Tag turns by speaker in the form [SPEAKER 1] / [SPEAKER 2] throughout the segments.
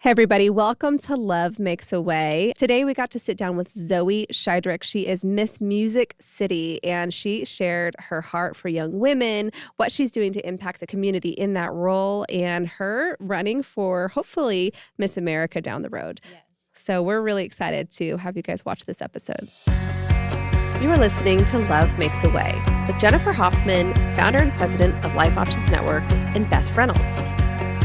[SPEAKER 1] Hey everybody, welcome to Love Makes a Way. Today we got to sit down with Zoe Scheiderich. She is Miss Music City, and she shared her heart for young women, what she's doing to impact the community in that role, and her running for, hopefully, Miss America down the road. Yes. So we're really excited to have you guys watch this episode. You are listening to Love Makes a Way with Jennifer Hoffman, founder and president of Life Options Network, and Beth Reynolds.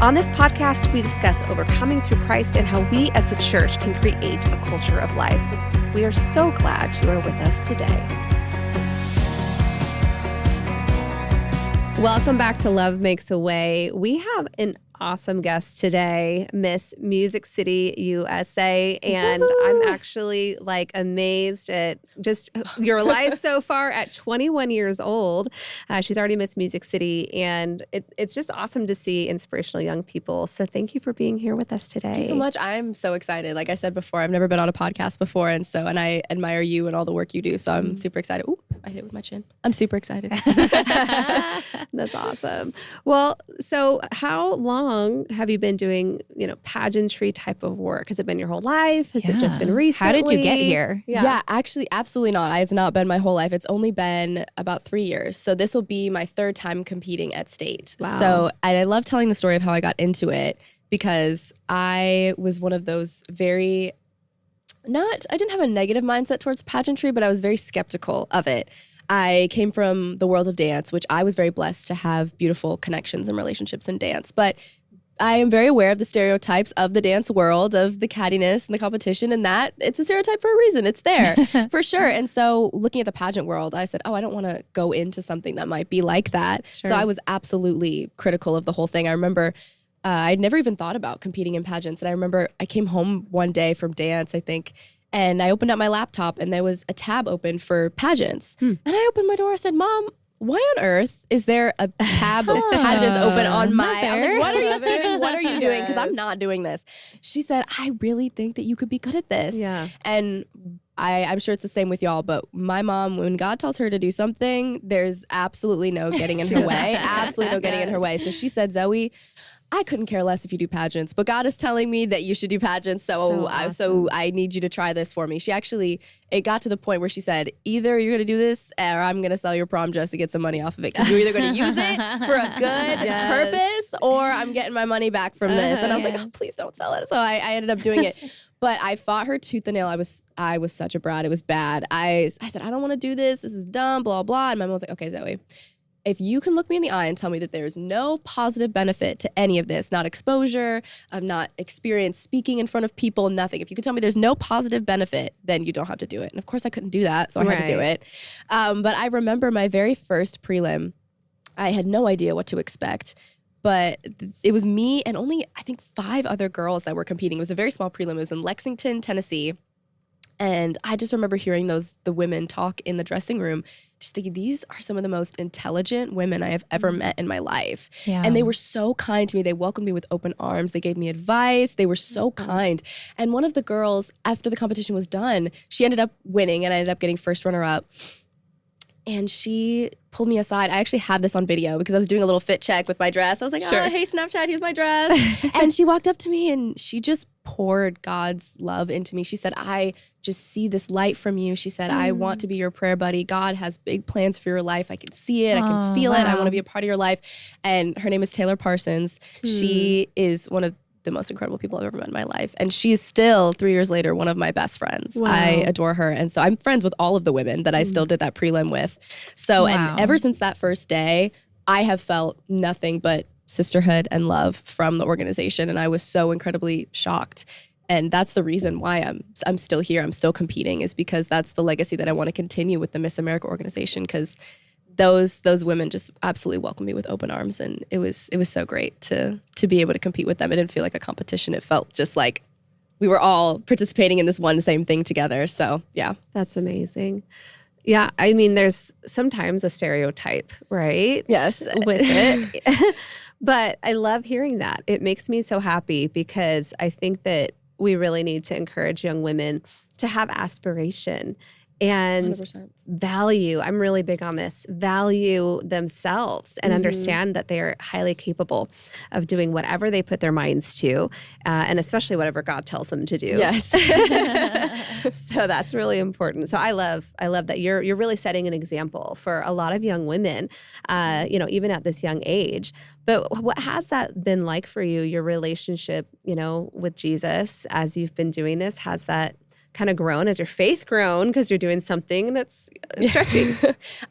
[SPEAKER 1] On this podcast, we discuss overcoming through Christ and how we as the church can create a culture of life. We are so glad you are with us today. Welcome back to Love Makes a Way. We have an awesome guest today, Miss Music City USA, and I'm actually amazed at just your life so far at 21 years old. She's already Miss Music City, and it's just awesome to see inspirational young people. So thank you for being here with us today.
[SPEAKER 2] Thank you so much. I'm so excited. Like I said before, I've never been on a podcast before, and I admire you and all the work you do. So I'm super excited. Ooh, I hit it with my chin. I'm super excited.
[SPEAKER 1] That's awesome. Well, so how long have you been doing, pageantry type of work? Has it been your whole life? Has it just been recently?
[SPEAKER 3] How did you get here?
[SPEAKER 2] Yeah, actually, absolutely not. It's not been my whole life. It's only been about 3 years. So this will be my third time competing at state.
[SPEAKER 1] Wow.
[SPEAKER 2] So I love telling the story of how I got into it because I was one of those I didn't have a negative mindset towards pageantry, but I was very skeptical of it. I came from the world of dance, which I was very blessed to have beautiful connections and relationships in dance. But I am very aware of the stereotypes of the dance world, of the cattiness and the competition, and that it's a stereotype for a reason. It's there for sure. And so looking at the pageant world, I said, I don't want to go into something that might be like that. Sure. So I was absolutely critical of the whole thing. I remember I'd never even thought about competing in pageants. And I remember I came home one day from dance, I think, and I opened up my laptop and there was a tab open for pageants. And I opened my door. I said, Mom, why on earth is there a tab of pageants open on my... I was like, what are you saying? What are you doing? Because I'm not doing this. She said, I really think that you could be good at this.
[SPEAKER 1] Yeah.
[SPEAKER 2] And I'm sure it's the same with y'all, but my mom, when God tells her to do something, there's absolutely no getting in her way. Absolutely no getting in her way. So she said, Zoe, I couldn't care less if you do pageants, but God is telling me that you should do pageants, so I need you to try this for me. It got to the point where she said, either you're going to do this or I'm going to sell your prom dress to get some money off of it, because you're either going to use it for a good purpose or I'm getting my money back from this. And I was like, oh, please don't sell it. So I ended up doing it. But I fought her tooth and nail. I was such a brat. It was bad. I said, I don't want to do this. This is dumb, blah, blah. And my mom was like, okay, Zoe, if you can look me in the eye and tell me that there's no positive benefit to any of this, not exposure, not experience speaking in front of people, nothing. If you can tell me there's no positive benefit, then you don't have to do it. And of course I couldn't do that, so I had to do it. But I remember my very first prelim, I had no idea what to expect. But it was me and only, I think, 5 other girls that were competing. It was a very small prelim. It was in Lexington, Tennessee. And I just remember hearing the women talk in the dressing room, just thinking, these are some of the most intelligent women I have ever met in my life. Yeah. And they were so kind to me. They welcomed me with open arms. They gave me advice. They were so kind. And one of the girls, after the competition was done, she ended up winning and I ended up getting first runner-up. And she pulled me aside. I actually have this on video because I was doing a little fit check with my dress. I was like, hey, Snapchat, here's my dress. And she walked up to me and she just poured God's love into me. She said, I just see this light from you. She said, I want to be your prayer buddy. God has big plans for your life. I can see it. I can feel it. I want to be a part of your life. And her name is Taylor Parsons. She is one of the most incredible people I've ever met in my life. And she is still, 3 years later, one of my best friends. Wow. I adore her. And so I'm friends with all of the women that I still did that prelim with. So, and ever since that first day, I have felt nothing but sisterhood and love from the organization. And I was so incredibly shocked. And that's the reason why I'm still here. I'm still competing, is because that's the legacy that I want to continue with the Miss America organization, because those women just absolutely welcomed me with open arms, and it was so great to be able to compete with them. It didn't feel like a competition. It felt just like we were all participating in this one same thing together. So yeah.
[SPEAKER 1] That's amazing. Yeah, I mean, there's sometimes a stereotype, right?
[SPEAKER 2] Yes.
[SPEAKER 1] With it. But I love hearing that. It makes me so happy, because I think that we really need to encourage young women to have aspiration and
[SPEAKER 2] 100%.
[SPEAKER 1] value. I'm really big on this. Value themselves and understand that they are highly capable of doing whatever they put their minds to, and especially whatever God tells them to do.
[SPEAKER 2] Yes.
[SPEAKER 1] So that's really important. So I love that you're really setting an example for a lot of young women, even at this young age. But what has that been like for you, your relationship, with Jesus as you've been doing this? Has that kind of grown? Has your faith grown because you're doing something that's stretching?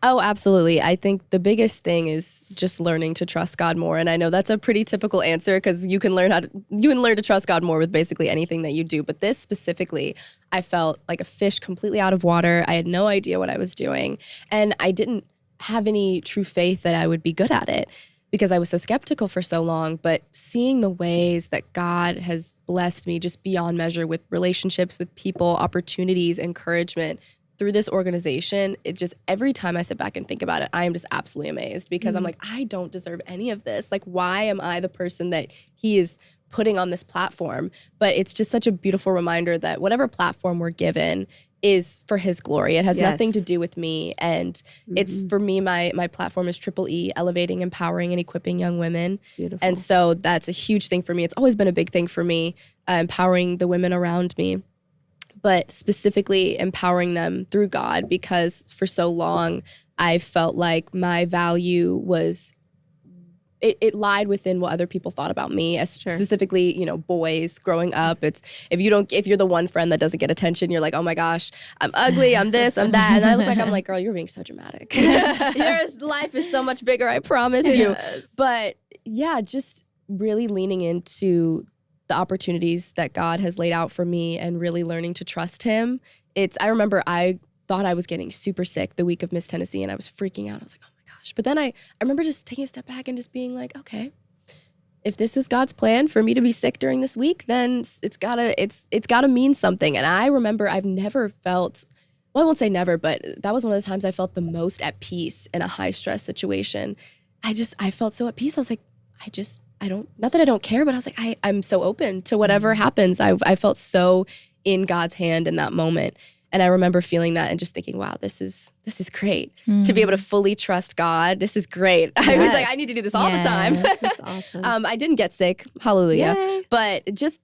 [SPEAKER 2] Oh, absolutely. I think the biggest thing is just learning to trust God more. And I know that's a pretty typical answer because you can learn to trust God more with basically anything that you do. But this specifically, I felt like a fish completely out of water. I had no idea what I was doing. And I didn't have any true faith that I would be good at it, because I was so skeptical for so long. But seeing the ways that God has blessed me just beyond measure with relationships with people, opportunities, encouragement through this organization, it just, every time I sit back and think about it, I am just absolutely amazed, because I'm like, I don't deserve any of this. Like, why am I the person that he is putting on this platform? But it's just such a beautiful reminder that whatever platform we're given is for his glory. It has nothing to do with me. And it's, for me, my platform is Triple E, elevating, empowering, and equipping young women.
[SPEAKER 1] Beautiful.
[SPEAKER 2] And so that's a huge thing for me. It's always been a big thing for me, empowering the women around me, but specifically empowering them through God, because for so long I felt like my value was, it lied within what other people thought about me, as specifically, boys growing up. It's if you're the one friend that doesn't get attention, you're like, oh my gosh, I'm ugly, I'm this, I'm that. And I look like, I'm like, girl, you're being so dramatic. Your life is so much bigger, I promise you. But yeah, just really leaning into the opportunities that God has laid out for me and really learning to trust him. I remember I thought I was getting super sick the week of Miss Tennessee, and I was freaking out. I was like, but then I remember just taking a step back and just being like, okay, if this is God's plan for me to be sick during this week, then it's gotta mean something. And I remember I've never felt, well, I won't say never, but that was one of the times I felt the most at peace in a high stress situation. I felt so at peace. I was like, not that I don't care, but I was like, I'm so open to whatever happens. I felt so in God's hand in that moment. And I remember feeling that and just thinking, wow, this is great. To be able to fully trust God, this is great. Yes. I was like, I need to do this all the time.
[SPEAKER 1] That's awesome.
[SPEAKER 2] I didn't get sick, hallelujah.
[SPEAKER 1] Yay.
[SPEAKER 2] But just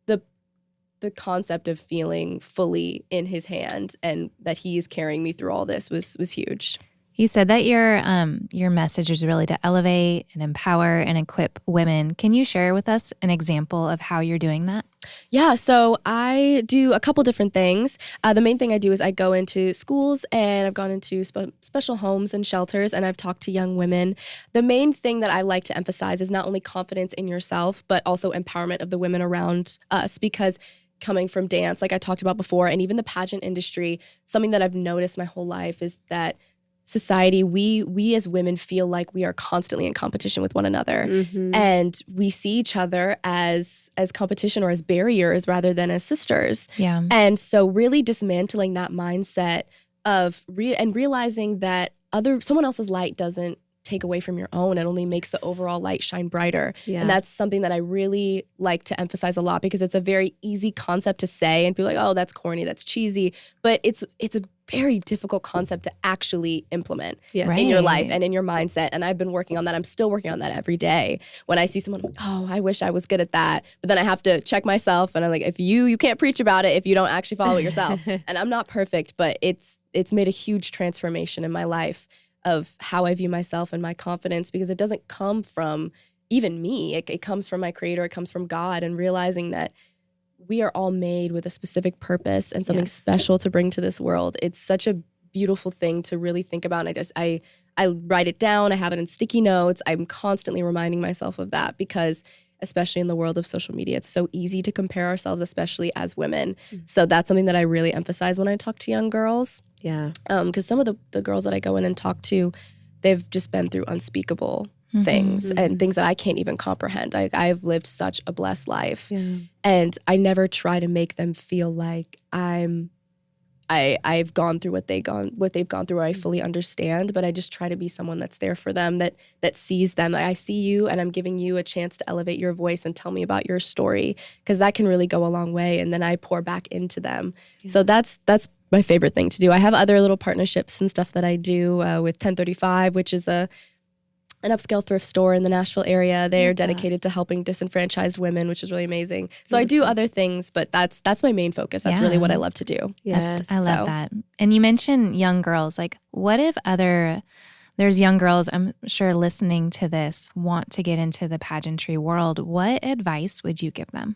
[SPEAKER 2] the concept of feeling fully in his hand and that he is carrying me through all this was huge.
[SPEAKER 3] You said that your message is really to elevate and empower and equip women. Can you share with us an example of how you're doing that?
[SPEAKER 2] Yeah, so I do a couple different things. The main thing I do is I go into schools, and I've gone into special homes and shelters, and I've talked to young women. The main thing that I like to emphasize is not only confidence in yourself, but also empowerment of the women around us, because coming from dance, like I talked about before, and even the pageant industry, something that I've noticed my whole life is that society, we as women feel like we are constantly in competition with one another, and we see each other as competition or as barriers rather than as sisters.
[SPEAKER 3] Yeah.
[SPEAKER 2] And so really dismantling that mindset of realizing that someone else's light doesn't take away from your own. It only makes the overall light shine brighter.
[SPEAKER 1] Yeah.
[SPEAKER 2] And that's something that I really like to emphasize a lot, because it's a very easy concept to say and be like, oh, that's corny, that's cheesy. But it's a very difficult concept to actually implement in your life and in your mindset. And I've been working on that. I'm still working on that every day. When I see someone, I'm like, oh, I wish I was good at that. But then I have to check myself, and I'm like, if you can't preach about it if you don't actually follow it yourself. And I'm not perfect, but it's made a huge transformation in my life of how I view myself and my confidence, because it doesn't come from even me. It comes from my Creator. It comes from God, and realizing that we are all made with a specific purpose and something special to bring to this world. It's such a beautiful thing to really think about. And I write it down. I have it in sticky notes. I'm constantly reminding myself of that, because especially in the world of social media, it's so easy to compare ourselves, especially as women. So that's something that I really emphasize when I talk to young girls.
[SPEAKER 1] Yeah.
[SPEAKER 2] Because some of the girls that I go in and talk to, they've just been through unspeakable things and things that I can't even comprehend. I've lived such a blessed life, and I never try to make them feel like I've gone through what they've gone through, or I fully understand. But I just try to be someone that's there for them, that sees them. Like, I see you, and I'm giving you a chance to elevate your voice and tell me about your story, because that can really go a long way. And then I pour back into them. So that's my favorite thing to do. I have other little partnerships and stuff that I do with 1035, which is an upscale thrift store in the Nashville area. They are dedicated to helping disenfranchised women, which is really amazing. So I do other things, but that's my main focus. That's really what I love to do.
[SPEAKER 1] Yes.
[SPEAKER 3] I love that. And you mentioned young girls. Like, what if there's young girls, I'm sure listening to this, want to get into the pageantry world? What advice would you give them?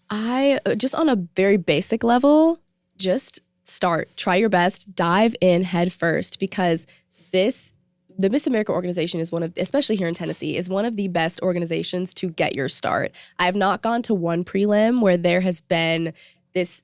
[SPEAKER 2] I just on a very basic level, just start, try your best, dive in head first, because the Miss America organization is especially here in Tennessee, is one of the best organizations to get your start. I have not gone to one prelim where there has been this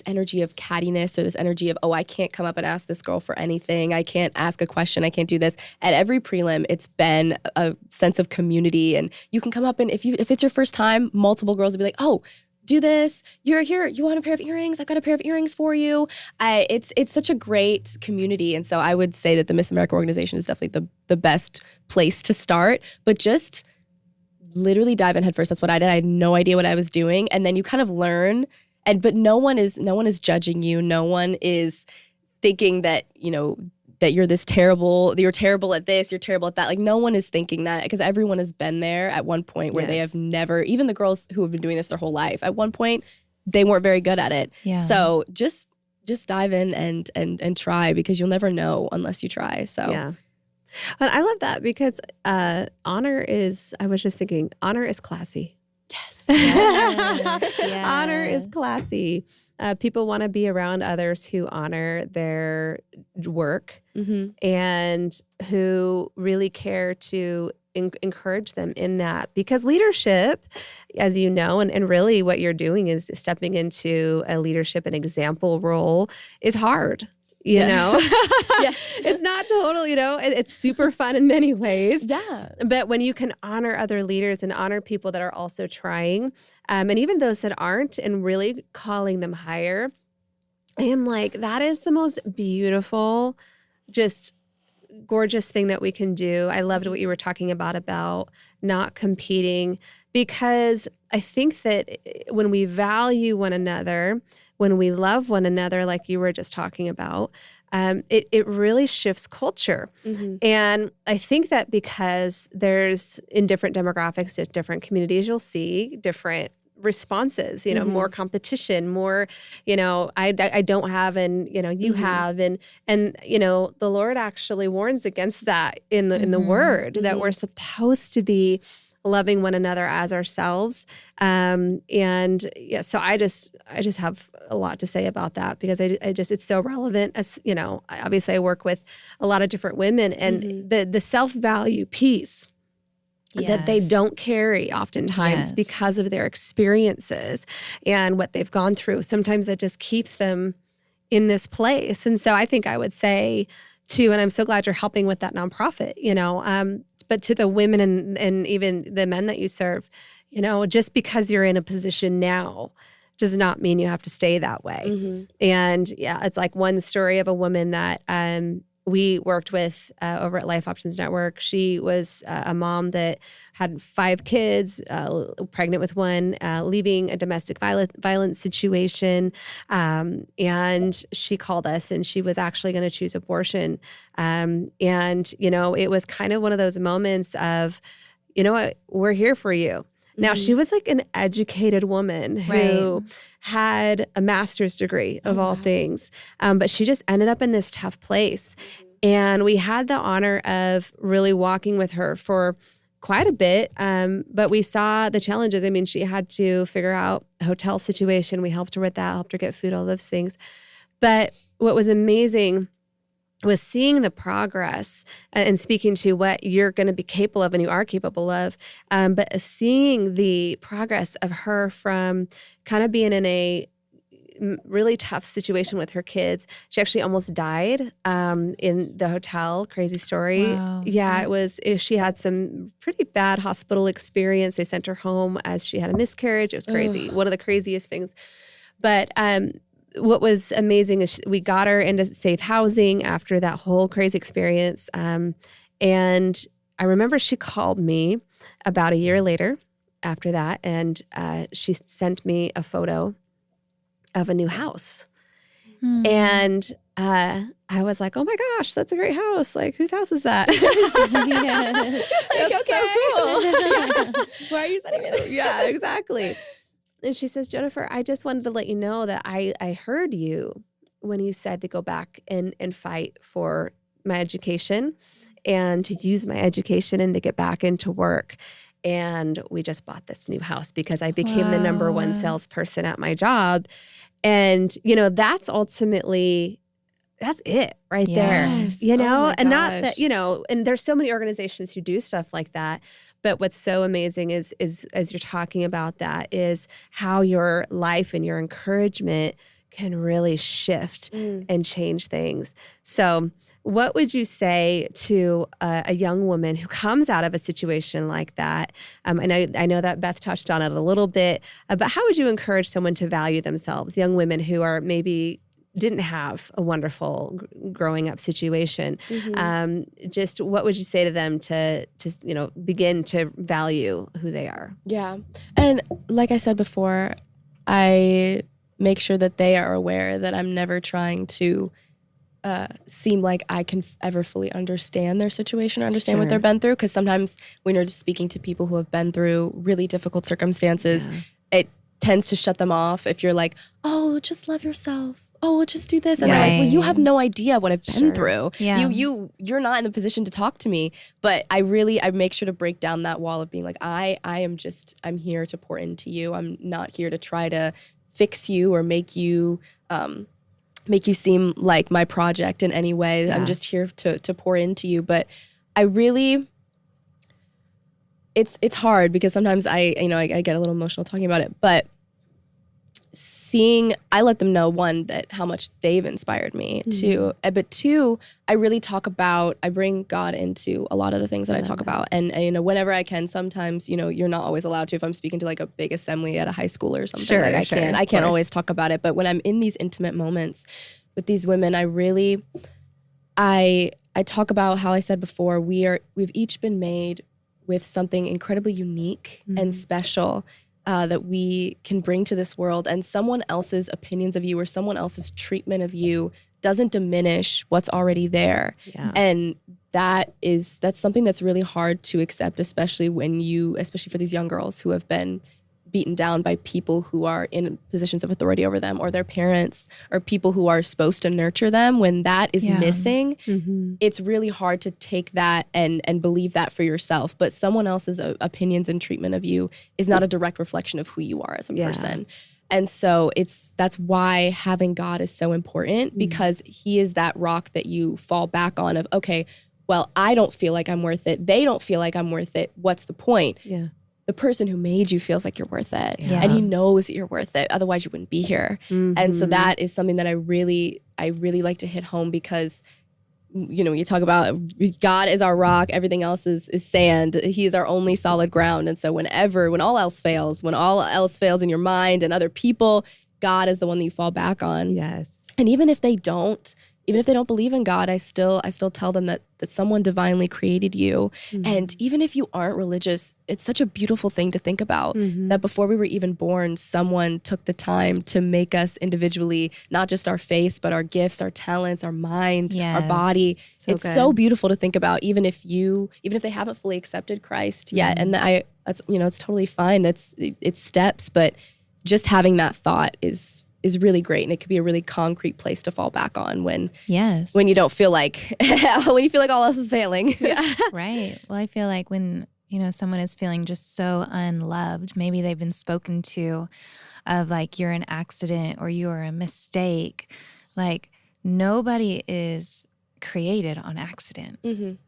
[SPEAKER 2] energy of cattiness or this energy of, I can't come up and ask this girl for anything. I can't ask a question. I can't do this. At every prelim, it's been a sense of community, and you can come up and if it's your first time, multiple girls will be like, oh, do this. You're here. You want a pair of earrings? I got a pair of earrings for you. It's such a great community. And so I would say that the Miss America organization is definitely the best place to start, but just literally dive in head first. That's what I did. I had no idea what I was doing. And then you kind of learn. But no one is judging you. No one is thinking that, that you're terrible at this, you're terrible at that. Like, no one is thinking that, because everyone has been there at one point where they have never, even the girls who have been doing this their whole life, at one point, they weren't very good at it. Yeah. So just dive in and try, because you'll never know unless you try. So
[SPEAKER 1] yeah. But I love that, because honor is classy.
[SPEAKER 2] Yes.
[SPEAKER 3] Yes.
[SPEAKER 1] Honor is classy. People want to be around others who honor their work and who really care to encourage them in that. Because leadership, as you know, and really what you're doing is stepping into a leadership and example role, is hard. You know, it's not total, it's super fun in many ways.
[SPEAKER 2] Yeah.
[SPEAKER 1] But when you can honor other leaders and honor people that are also trying, and even those that aren't, and really calling them higher, I am like, that is the most beautiful, just gorgeous thing that we can do. I loved what you were talking about not competing, because I think that when we value one another, when we love one another, like you were just talking about, it really shifts culture. And I think that because there's, in different demographics, different communities, you'll see different responses, more competition, more, I don't have, and, you have, and, the Lord actually warns against that in the word, that we're supposed to be loving one another as ourselves. So I just have a lot to say about that, because it's so relevant. As obviously I work with a lot of different women, and the self-value piece that they don't carry oftentimes because of their experiences and what they've gone through. Sometimes that just keeps them in this place. And so I think I would say too, and I'm so glad you're helping with that nonprofit, but to the women and even the men that you serve, just because you're in a position now does not mean you have to stay that way. And it's like one story of a woman that we worked with over at Life Options Network. She was a mom that had 5 kids, pregnant with one, leaving a domestic violence situation. And she called us, and she was actually going to choose abortion. And, it was kind of one of those moments of, what, we're here for you. Now, she was like an educated woman who had a master's degree of all things, but she just ended up in this tough place. And we had the honor of really walking with her for quite a bit, but we saw the challenges. I mean, she had to figure out a hotel situation. We helped her with that, helped her get food, all those things. But what was amazing was seeing the progress and speaking to what you're going to be capable of and you are capable of, but seeing the progress of her from kind of being in a really tough situation with her kids. She actually almost died in the hotel. Crazy story.
[SPEAKER 3] Wow.
[SPEAKER 1] Yeah, she had some pretty bad hospital experience. They sent her home as she had a miscarriage. It was crazy. One of the craziest things. But what was amazing is we got her into safe housing after that whole crazy experience. And I remember she called me about a year later after that, and she sent me a photo of a new house. And I was like, oh my gosh, that's a great house. Like, whose house is that?
[SPEAKER 2] Like, okay, cool. Why are you sending me this?
[SPEAKER 1] Yeah, exactly. And she says, Jennifer, I just wanted to let you know that I heard you when you said to go back and fight for my education and to use my education and to get back into work. And we just bought this new house because I became the number one salesperson at my job. And, that's ultimately, that's it right there, and not that, and there's so many organizations who do stuff like that. But what's so amazing is as you're talking about that is how your life and your encouragement can really shift and change things. So what would you say to a young woman who comes out of a situation like that? I know that Beth touched on it a little bit, but how would you encourage someone to value themselves, young women who are maybe didn't have a wonderful growing up situation? Just what would you say to them to begin to value who they are?
[SPEAKER 2] Yeah. And like I said before, I make sure that they are aware that I'm never trying to seem like I can ever fully understand their situation or understand what they've been through. Because sometimes when you're just speaking to people who have been through really difficult circumstances, it tends to shut them off if you're like, oh, just love yourself. Oh, we'll just do this. And they're like, well, you have no idea what I've been through. Yeah. You're not in the position to talk to me. But I make sure to break down that wall of being like, I'm here to pour into you. I'm not here to try to fix you or make you seem like my project in any way. I'm just here to pour into you. But I really, it's hard because sometimes I get a little emotional talking about it, but I let them know, one, that how much they've inspired me, but two, I really I bring God into a lot of the things that I talk about. And whenever I can, sometimes, you're not always allowed to. If I'm speaking to like a big assembly at a high school or something, I can't always talk about it. But when I'm in these intimate moments with these women, I talk about how I said before, we've each been made with something incredibly unique and special that we can bring to this world, and someone else's opinions of you or someone else's treatment of you doesn't diminish what's already there. Yeah. And that's something that's really hard to accept, especially for these young girls who have been beaten down by people who are in positions of authority over them, or their parents, or people who are supposed to nurture them. When that is missing, it's really hard to take that and believe that for yourself. But someone else's opinions and treatment of you is not a direct reflection of who you are as a person. And so that's why having God is so important, because he is that rock that you fall back on of, okay, well, I don't feel like I'm worth it. They don't feel like I'm worth it. What's the point? Yeah. The person who made you feels like you're worth it. Yeah. And he knows that you're worth it. Otherwise you wouldn't be here. And so that is something that I really like to hit home, because you talk about God is our rock, everything else is sand. He is our only solid ground. And so when all else fails in your mind and other people, God is the one that you fall back on. Yes. And even if they don't believe in God, I still tell them that someone divinely created you. And even if you aren't religious, it's such a beautiful thing to think about, that before we were even born, someone took the time to make us individually, not just our face, but our gifts, our talents, our mind, our body. It's so beautiful to think about, even if they haven't fully accepted Christ yet. And it's totally fine. It's steps, but just having that thought is really great, and it could be a really concrete place to fall back on when you don't feel like when you feel like all else is failing.
[SPEAKER 3] Right. Well, I feel like when someone is feeling just so unloved, maybe they've been spoken to of like you're an accident or you're a mistake. Like nobody is created on accident,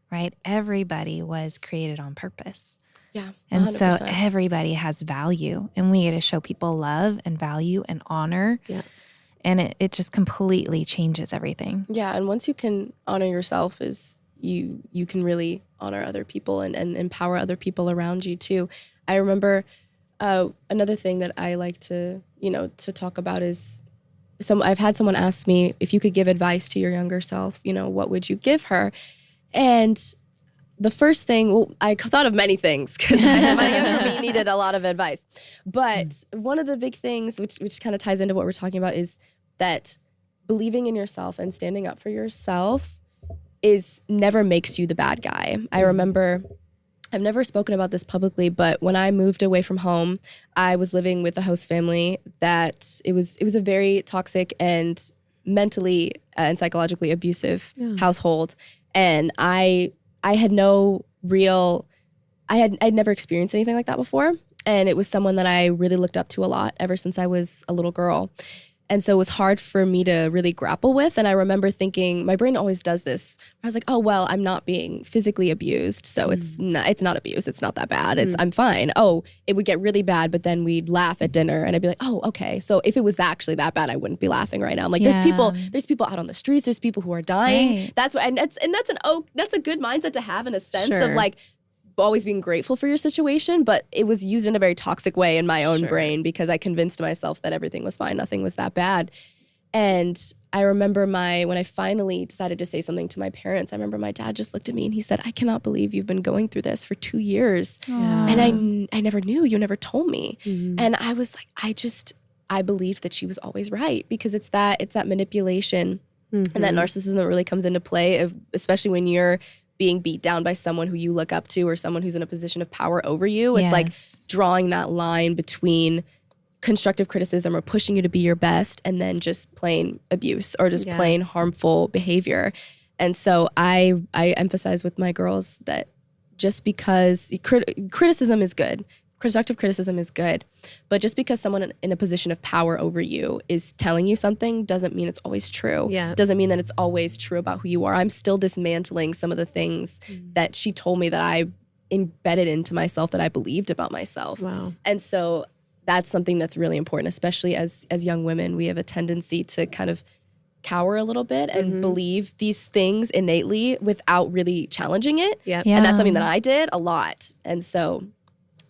[SPEAKER 3] right? Everybody was created on purpose. Yeah. 100%. And so everybody has value, and we get to show people love and value and honor. Yeah. And it just completely changes everything.
[SPEAKER 2] Yeah. And once you can honor yourself, you can really honor other people and empower other people around you too. I remember another thing that I like to talk about is I've had someone ask me, if you could give advice to your younger self, what would you give her? And the first thing, I thought of many things because my younger me needed a lot of advice. But one of the big things, which kind of ties into what we're talking about, is that believing in yourself and standing up for yourself never makes you the bad guy. I remember, I've never spoken about this publicly, but when I moved away from home, I was living with a host family that it was a very toxic and mentally and psychologically abusive household. And I'd never experienced anything like that before. And it was someone that I really looked up to a lot ever since I was a little girl. And so it was hard for me to really grapple with. And I remember thinking, my brain always does this. I was like, oh, well, I'm not being physically abused. So it's not abuse. It's not that bad. I'm fine. Oh, it would get really bad, but then we'd laugh at dinner and I'd be like, oh, okay. So if it was actually that bad, I wouldn't be laughing right now. I'm like, there's people out on the streets. There's people who are dying.
[SPEAKER 3] Right.
[SPEAKER 2] That's a good mindset to have in a sense of like, always being grateful for your situation, but it was used in a very toxic way in my own brain because I convinced myself that everything was fine, nothing was that bad. And I remember when I finally decided to say something to my parents, I remember my dad just looked at me and he said, I cannot believe you've been going through this for 2 years. And I never knew, you never told me. And I was like, I believed that she was always right because it's that manipulation and that narcissism that really comes into play, especially when you're being beat down by someone who you look up to or someone who's in a position of power over you. It's like drawing that line between constructive criticism or pushing you to be your best and then just plain abuse or just plain harmful behavior. And so I emphasize with my girls that just because criticism is good, constructive criticism is good, but just because someone in a position of power over you is telling you something doesn't mean it's always true. Doesn't mean that it's always true about who you are. I'm still dismantling some of the things that she told me that I embedded into myself that I believed about myself.
[SPEAKER 1] Wow.
[SPEAKER 2] And so that's something that's really important, especially as young women. We have a tendency to kind of cower a little bit and believe these things innately without really challenging it. And that's something that I did a lot. And so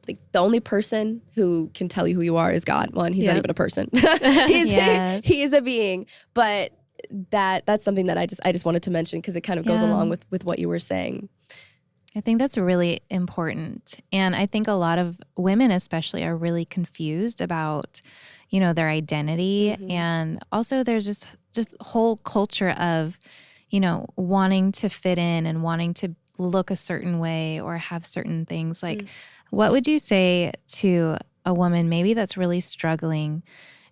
[SPEAKER 2] the only person who can tell you who you are is God. Well, and he's not even a person. He is a being. But that's something that I just wanted to mention because it kind of goes along with what you were saying.
[SPEAKER 3] I think that's really important. And I think a lot of women especially are really confused about, their identity. And also there's just whole culture of, wanting to fit in and wanting to look a certain way or have certain things. Like, what would you say to a woman maybe that's really struggling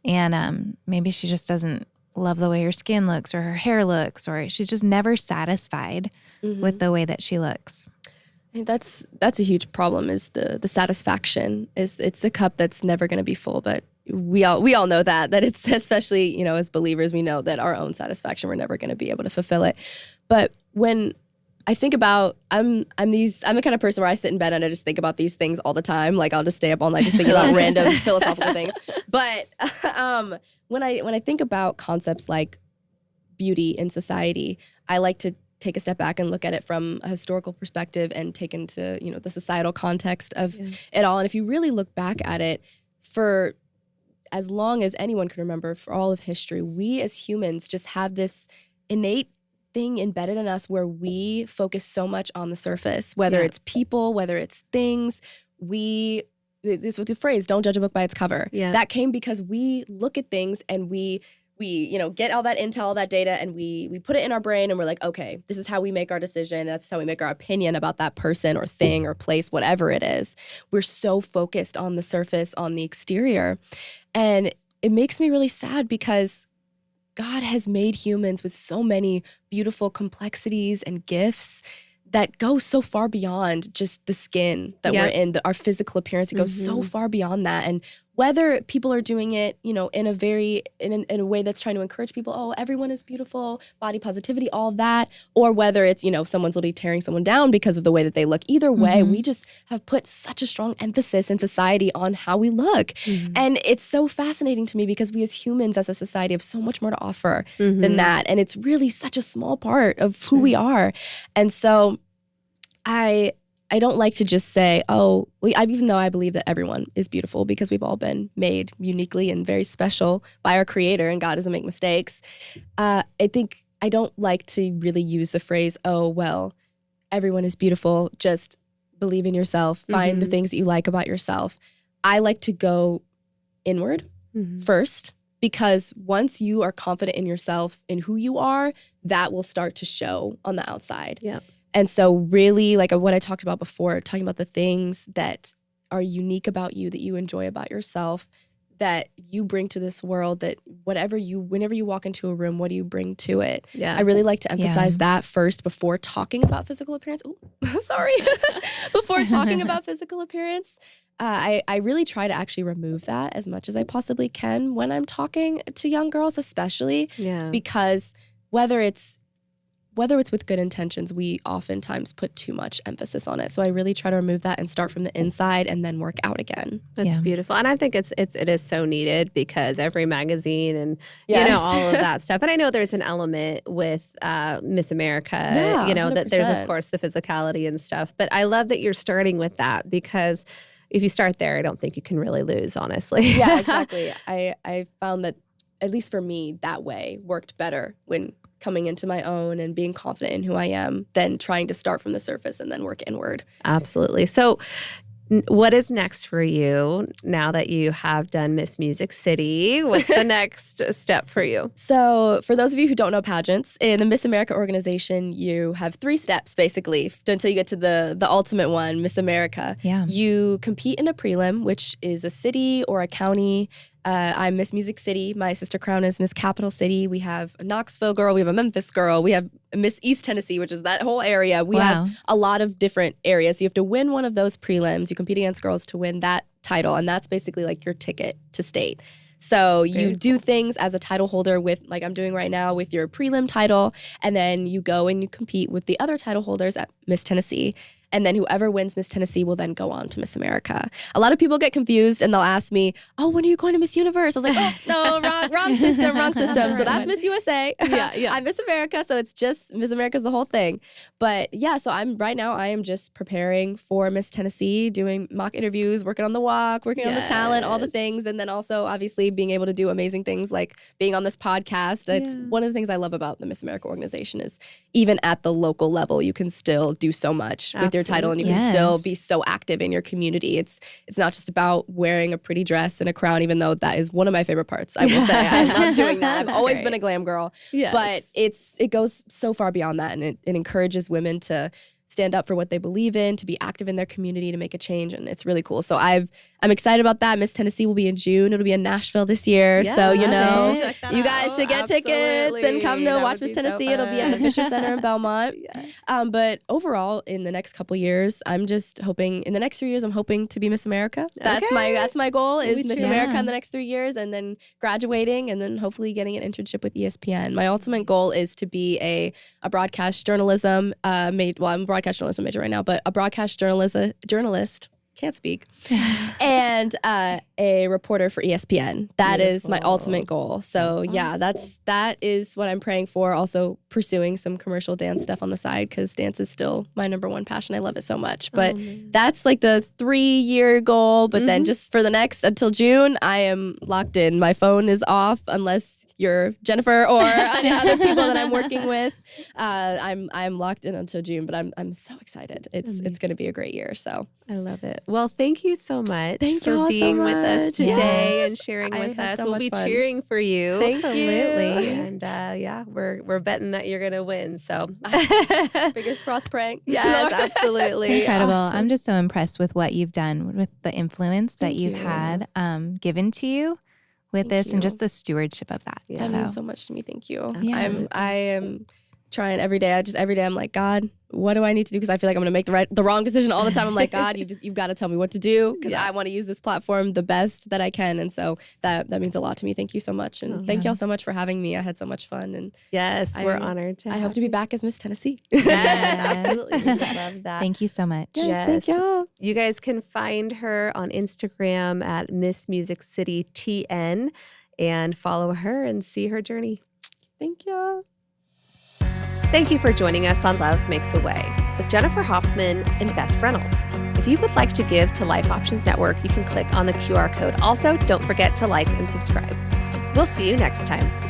[SPEAKER 3] and maybe she just doesn't love the way her skin looks or her hair looks or she's just never satisfied with the way that she looks?
[SPEAKER 2] I think that's a huge problem is the satisfaction. It's a cup that's never going to be full, but we all know that it's especially, as believers, we know that our own satisfaction, we're never going to be able to fulfill it. But when I think about, I'm the kind of person where I sit in bed and I just think about these things all the time. Like I'll just stay up all night just thinking about random philosophical things. But when I think about concepts like beauty in society, I like to take a step back and look at it from a historical perspective and take into, the societal context of it all. And if you really look back at it, for as long as anyone can remember, for all of history, we as humans just have this innate thing embedded in us where we focus so much on the surface, whether it's people, whether it's things. This with the phrase, don't judge a book by its cover. That came because we look at things and we get all that intel, all that data, and we put it in our brain and we're like, okay, this is how we make our decision. That's how we make our opinion about that person or thing or place, whatever it is. We're so focused on the surface, on the exterior. And it makes me really sad because God has made humans with so many beautiful complexities and gifts that go so far beyond just the skin that we're in, our physical appearance. It goes so far beyond that. And whether people are doing it, in a way that's trying to encourage people, oh, everyone is beautiful, body positivity, all that, or whether it's, someone's literally tearing someone down because of the way that they look. Either way, we just have put such a strong emphasis in society on how we look. And it's so fascinating to me because we as humans, as a society, have so much more to offer than that. And it's really such a small part of who we are. And so I don't like to just say, even though I believe that everyone is beautiful because we've all been made uniquely and very special by our Creator and God doesn't make mistakes. I think I don't like to really use the phrase, oh, well, everyone is beautiful. Just believe in yourself. Find the things that you like about yourself. I like to go inward first because once you are confident in yourself, in who you are, that will start to show on the outside.
[SPEAKER 1] Yeah.
[SPEAKER 2] And so really, like what I talked about before, talking about the things that are unique about you, that you enjoy about yourself, that you bring to this world, that whenever you walk into a room, what do you bring to it?
[SPEAKER 1] Yeah.
[SPEAKER 2] I really like to emphasize that first before talking about physical appearance. Ooh, sorry. Before talking about physical appearance, I really try to actually remove that as much as I possibly can when I'm talking to young girls, especially because whether it's with good intentions, we oftentimes put too much emphasis on it. So I really try to remove that and start from the inside and then work out again.
[SPEAKER 1] That's beautiful. And I think it is so needed because every magazine and, all of that stuff. And I know there's an element with Miss America, that there's, of course, the physicality and stuff. But I love that you're starting with that because if you start there, I don't think you can really lose, honestly.
[SPEAKER 2] Yeah, exactly. I found that, at least for me, that way worked better when coming into my own and being confident in who I am than trying to start from the surface and then work inward.
[SPEAKER 1] Absolutely. So what is next for you now that you have done Miss Music City? What's the next step for you?
[SPEAKER 2] So for those of you who don't know pageants, in the Miss America organization, you have 3 steps basically until you get to the ultimate one, Miss America.
[SPEAKER 3] Yeah.
[SPEAKER 2] You compete in a prelim, which is a city or a county. I'm Miss Music City. My sister crown is Miss Capital City. We have a Knoxville girl. We have a Memphis girl. We have Miss East Tennessee, which is that whole area. We have a lot of different areas. So you have to win one of those prelims. You compete against girls to win that title. And that's basically like your ticket to state. So you do things as a title holder with, like I'm doing right now, with your prelim title. And then you go and you compete with the other title holders at Miss Tennessee. And then whoever wins Miss Tennessee will then go on to Miss America. A lot of people get confused and they'll ask me, oh, when are you going to Miss Universe? I was like, oh, no, wrong system. So that's Miss USA. Yeah. I'm Miss America. So it's just Miss America's the whole thing. But yeah, so I am just preparing for Miss Tennessee, doing mock interviews, working on the walk, working on the talent, all the things. And then also obviously being able to do amazing things like being on this podcast. It's one of the things I love about the Miss America organization is even at the local level, you can still do so much with your title and you can still be so active in your community. It's not just about wearing a pretty dress and a crown, even though that is one of my favorite parts. I will say I love doing that. I've always been a glam girl, but it goes so far beyond that, and it encourages women to stand up for what they believe in, to be active in their community, to make a change, and it's really cool. So I'm excited about that. Miss Tennessee will be in June. It'll be in Nashville this year. So, you guys should get tickets and come to watch Miss Tennessee. It'll be at the Fisher Center in Belmont. But overall, in the next couple years, I'm just hoping, in the next 3 years, I'm hoping to be Miss America. That's my goal, is Miss America in the next 3 years, and then graduating, and then hopefully getting an internship with ESPN. My ultimate goal is to be a broadcast journalism I'm a broadcast journalism major right now, but a broadcast journalist, can't speak, and a reporter for ESPN. That is my ultimate goal. So that is what I'm praying for. Also pursuing some commercial dance stuff on the side because dance is still my number one passion. I love it so much. But that's like the 3-year goal. But then just for the next until June, I am locked in. My phone is off unless you're Jennifer or any other people that I'm working with. I'm locked in until June. But I'm so excited. It's going to be a great year. So
[SPEAKER 1] I love it. Well, thank you so much for being with us today and sharing with us. We'll be cheering for you.
[SPEAKER 2] Thank you.
[SPEAKER 1] And we're betting that you're going to win. So
[SPEAKER 2] fingers crossed, praying.
[SPEAKER 1] Yes, absolutely.
[SPEAKER 3] It's incredible. Awesome. I'm just so impressed with what you've done, with the influence that you've had given to you with this and just the stewardship of that.
[SPEAKER 2] That means so much to me. Thank you.
[SPEAKER 3] Yeah.
[SPEAKER 2] I am trying every day. Every day I'm like, God, what do I need to do? Because I feel like I'm going to make the wrong decision all the time. I'm like, God, you've got to tell me what to do because I want to use this platform the best that I can. And so that means a lot to me. Thank you so much. And thank y'all so much for having me. I had so much fun. And
[SPEAKER 1] we're honored to
[SPEAKER 2] I hope to be back as Miss Tennessee.
[SPEAKER 1] Yes, absolutely. We love that.
[SPEAKER 3] Thank you so much.
[SPEAKER 2] Yes, thank y'all.
[SPEAKER 1] You guys can find her on Instagram at Miss Music City TN and follow her and see her journey.
[SPEAKER 2] Thank y'all.
[SPEAKER 1] Thank you for joining us on Love Makes a Way with Jennifer Hoffman and Beth Reynolds. If you would like to give to Life Options Network, you can click on the QR code. Also, don't forget to like and subscribe. We'll see you next time.